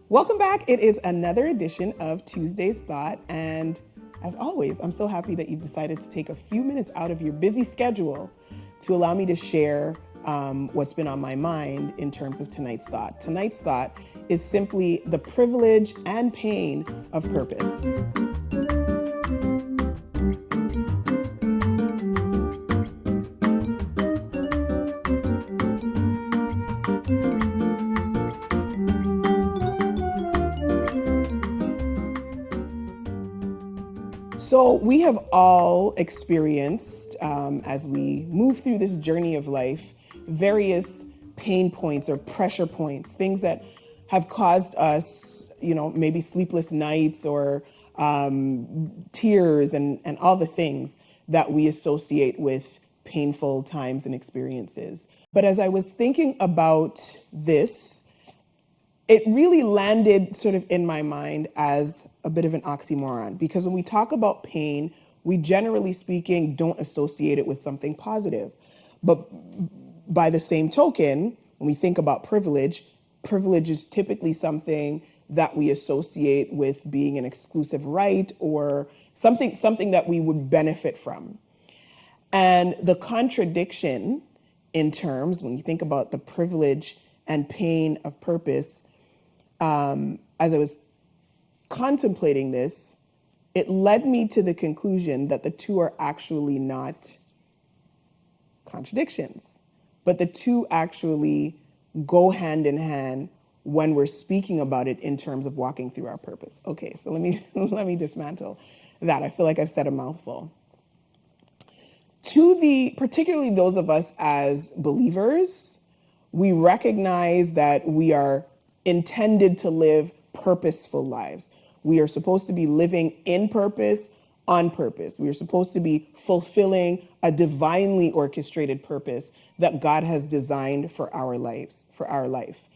Welcome back. It is another edition of Tuesday's Thought. And as always, I'm so happy that you've decided to take a few minutes out of your busy schedule to allow me to share what's been on my mind in terms of tonight's thought. Tonight's thought is simply the privilege and pain of purpose. So we have all experienced, as we move through this journey of life, various pain points or pressure points, things that have caused us, maybe sleepless nights or tears and all the things that we associate with painful times and experiences. But as I was thinking about this, it really landed sort of in my mind as a bit of an oxymoron, because when we talk about pain, we generally speaking don't associate it with something positive. But by the same token, when we think about privilege, privilege is typically something that we associate with being an exclusive right or something that we would benefit from. And the contradiction in terms, when you think about the privilege and pain of purpose, as I was contemplating this, it led me to the conclusion that the two are actually not contradictions, but the two actually go hand in hand when we're speaking about it in terms of walking through our purpose. Okay, so let me dismantle that. I feel like I've said a mouthful. Particularly those of us as believers, we recognize that we are intended to live purposeful lives. We are supposed to be living in purpose, on purpose. We are supposed to be fulfilling a divinely orchestrated purpose that God has designed for our lives, for our life.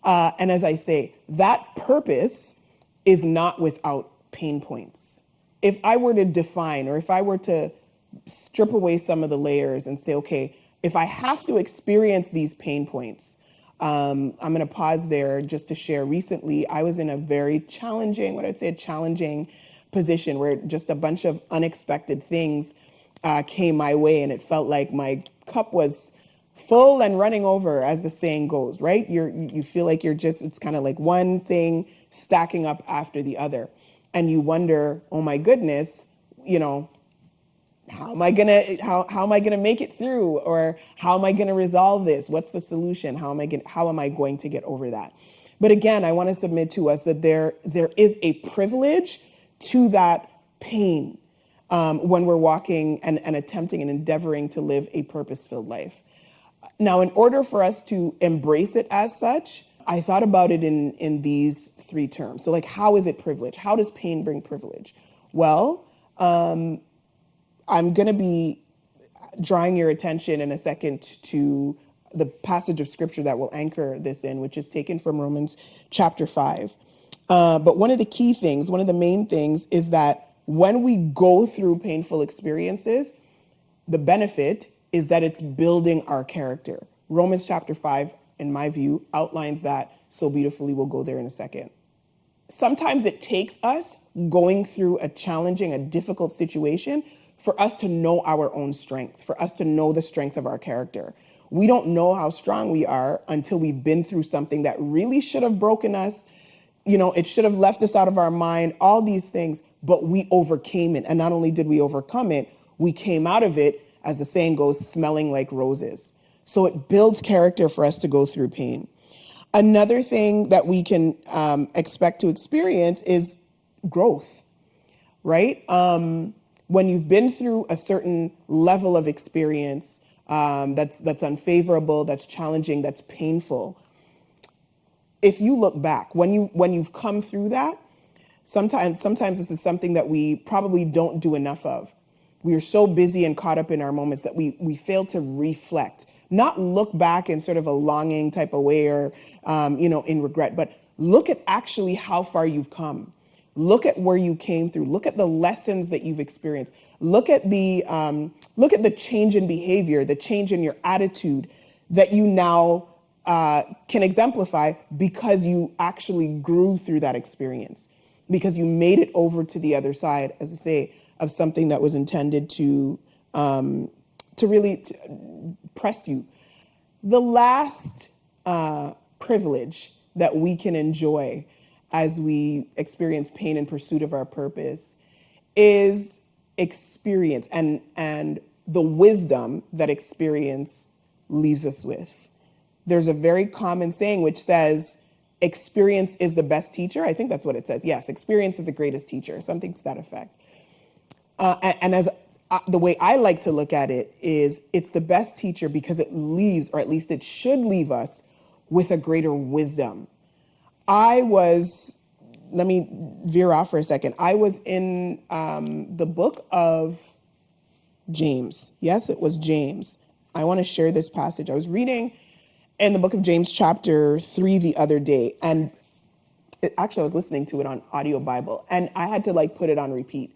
And as I say, that purpose is not without pain points. If I were to define, or if I were to strip away some of the layers and say, okay, if I have to experience these pain points, I'm going to pause there just to share. Recently, I was in a very challenging position where just a bunch of unexpected things came my way, and it felt like my cup was full and running over, as the saying goes, right? You feel like it's kind of like one thing stacking up after the other. And you wonder, oh my goodness, how am I gonna make it through, or how am I gonna resolve this? What's the solution? How am I going to get over that? But again, I want to submit to us that there is a privilege to that pain when we're walking and attempting and endeavoring to live a purpose-filled life. Now, in order for us to embrace it as such, I thought about it in these three terms. So, like, how is it privilege? How does pain bring privilege? Well, I'm going to be drawing your attention in a second to the passage of scripture that will anchor this in, which is taken from Romans chapter 5. But one of the main things is that when we go through painful experiences, the benefit is that it's building our character. Romans chapter 5, in my view, outlines that so beautifully. We'll go there in a second. Sometimes it takes us going through a difficult situation for us to know our own strength, for us to know the strength of our character. We don't know how strong we are until we've been through something that really should have broken us. It should have left us out of our mind, all these things, but we overcame it. And not only did we overcome it, we came out of it, as the saying goes, smelling like roses. So it builds character for us to go through pain. Another thing that we can expect to experience is growth, right? When you've been through a certain level of experience that's unfavorable, that's challenging, that's painful, if you look back, when you've come through that, sometimes this is something that we probably don't do enough of. We are so busy and caught up in our moments that we fail to reflect, not look back in sort of a longing type of way or, in regret, but look at actually how far you've come. Look at where you came through. Look at the lessons that you've experienced. Look at the change in behavior, the change in your attitude that you now can exemplify because you actually grew through that experience, because you made it over to the other side, as I say, of something that was intended to really press you. The last privilege that we can enjoy as we experience pain in pursuit of our purpose is experience and the wisdom that experience leaves us with. There's a very common saying which says, experience is the best teacher. I think that's what it says. Yes, experience is the greatest teacher, something to that effect. And as the way I like to look at it is, it's the best teacher because it leaves, or at least it should leave us with a greater wisdom. Let me veer off for a second. I was in the book of James. Yes, it was James. I want to share this passage. I was reading in the book of James chapter 3 the other day, and actually I was listening to it on audio Bible, and I had to put it on repeat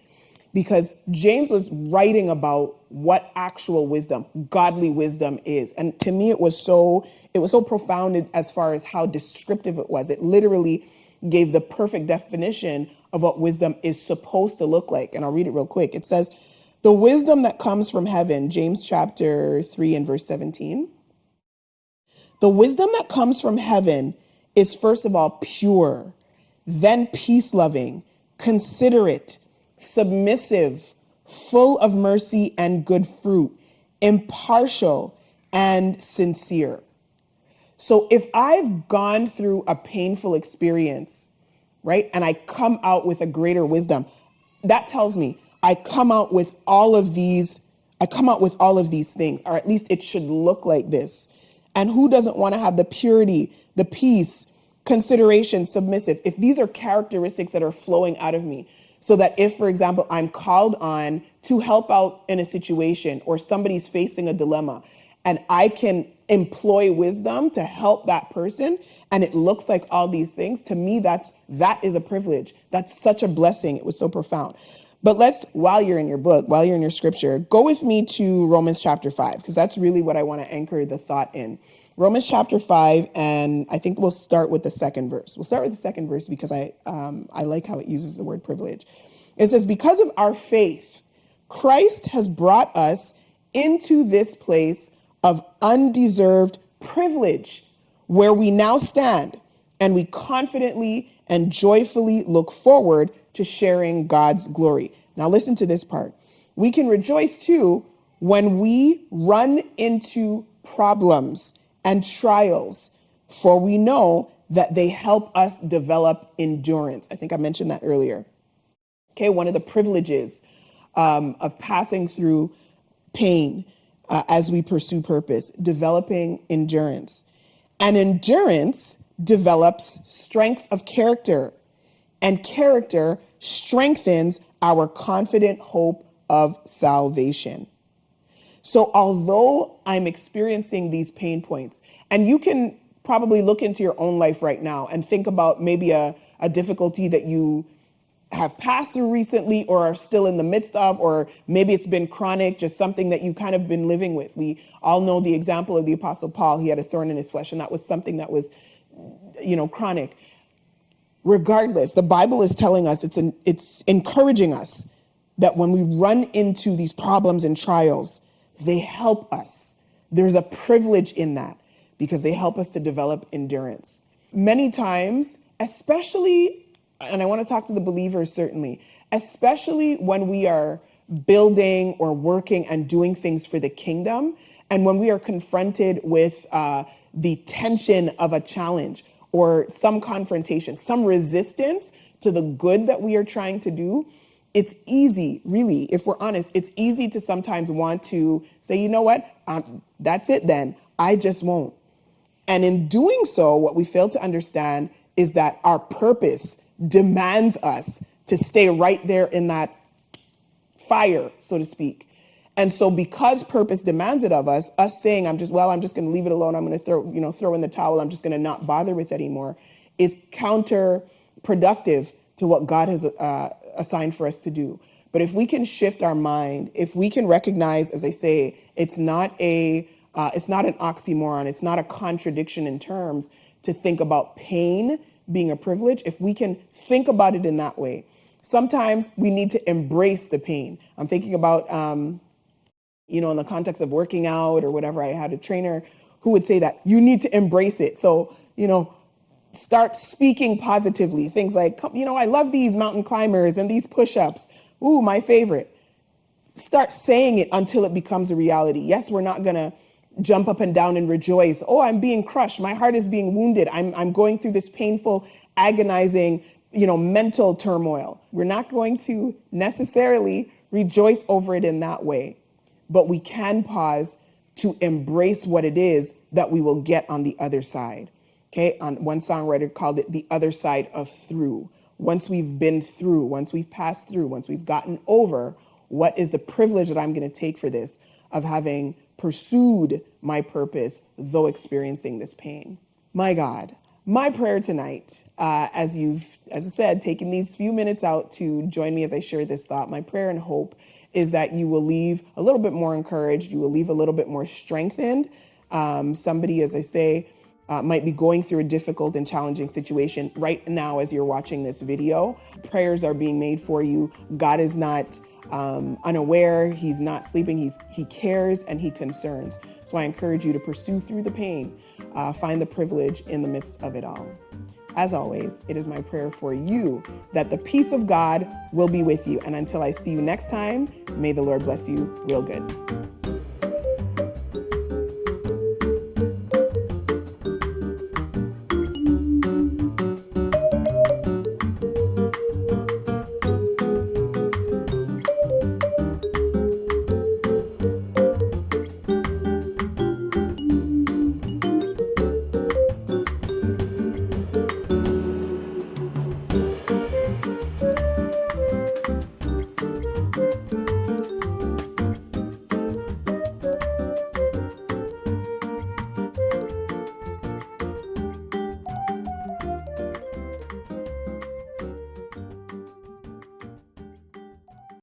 because James was writing about what actual wisdom, godly wisdom is. And to me, it was so profound as far as how descriptive it was. It literally gave the perfect definition of what wisdom is supposed to look like. And I'll read it real quick. It says, the wisdom that comes from heaven, James chapter 3 and verse 17. The wisdom that comes from heaven is first of all pure, then peace-loving, considerate, submissive, full of mercy and good fruit, impartial and sincere. So if I've gone through a painful experience, right, and I come out with a greater wisdom, that tells me I come out with all of these things, or at least it should look like this. And who doesn't want to have the purity, the peace, consideration, submissive, if these are characteristics that are flowing out of me, so that if, for example, I'm called on to help out in a situation or somebody's facing a dilemma and I can employ wisdom to help that person and it looks like all these things, to me, that is a privilege. That's such a blessing. It was so profound. But while you're in your book, while you're in your scripture, go with me to Romans chapter 5, because that's really what I want to anchor the thought in. Romans chapter 5, and I think we'll start with the second verse. We'll start with the second verse because I like how it uses the word privilege. It says, because of our faith, Christ has brought us into this place of undeserved privilege where we now stand, and we confidently and joyfully look forward to sharing God's glory. Now listen to this part. We can rejoice too when we run into problems and trials, for we know that they help us develop endurance. I think I mentioned that earlier. Okay, one of the privileges of passing through pain as we pursue purpose, developing endurance. And endurance develops strength of character, and character strengthens our confident hope of salvation. So although I'm experiencing these pain points, and you can probably look into your own life right now and think about maybe a difficulty that you have passed through recently or are still in the midst of, or maybe it's been chronic, just something that you kind of been living with. We all know the example of the Apostle Paul. He had a thorn in his flesh, and that was something that was, chronic. Regardless, the Bible is telling us, it's encouraging us that when we run into these problems and trials, they help us. There's a privilege in that because they help us to develop endurance. Many times, especially, and I want to talk to the believers certainly, especially when we are building or working and doing things for the kingdom, and when we are confronted with the tension of a challenge or some confrontation, some resistance to the good that we are trying to do, it's easy, really, if we're honest, it's easy to sometimes want to say, you know what, that's it then, I just won't. And in doing so, what we fail to understand is that our purpose demands us to stay right there in that fire, so to speak. And so because purpose demands it of us saying, I'm just going to leave it alone, I'm going to throw in the towel, I'm just going to not bother with it anymore, is counterproductive to what God has assigned for us to do. But if we can shift our mind, if we can recognize, as I say, it's not a It's not an oxymoron. It's not a contradiction in terms to think about pain being a privilege. If we can think about it in that way, sometimes we need to embrace the pain. I'm thinking about, in the context of working out or whatever, I had a trainer who would say that you need to embrace it. So, start speaking positively. Things like, I love these mountain climbers and these push-ups. Ooh, my favorite. Start saying it until it becomes a reality. Yes, we're not going to jump up and down and rejoice. Oh, I'm being crushed. My heart is being wounded. I'm going through this painful, agonizing, mental turmoil. We're not going to necessarily rejoice over it in that way, but we can pause to embrace what it is that we will get on the other side. Okay, one songwriter called it the other side of through. Once we've been through, once we've passed through, once we've gotten over, what is the privilege that I'm going to take for this of having pursued my purpose, though experiencing this pain? My God, my prayer tonight, as I said, taken these few minutes out to join me as I share this thought, my prayer and hope is that you will leave a little bit more encouraged, you will leave a little bit more strengthened. Somebody, as I say, might be going through a difficult and challenging situation right now as you're watching this video. Prayers are being made for you. God is not unaware. He's not sleeping. He cares and he concerns. So I encourage you to pursue through the pain, find the privilege in the midst of it all. As always, it is my prayer for you that the peace of God will be with you. And until I see you next time, may the Lord bless you real good.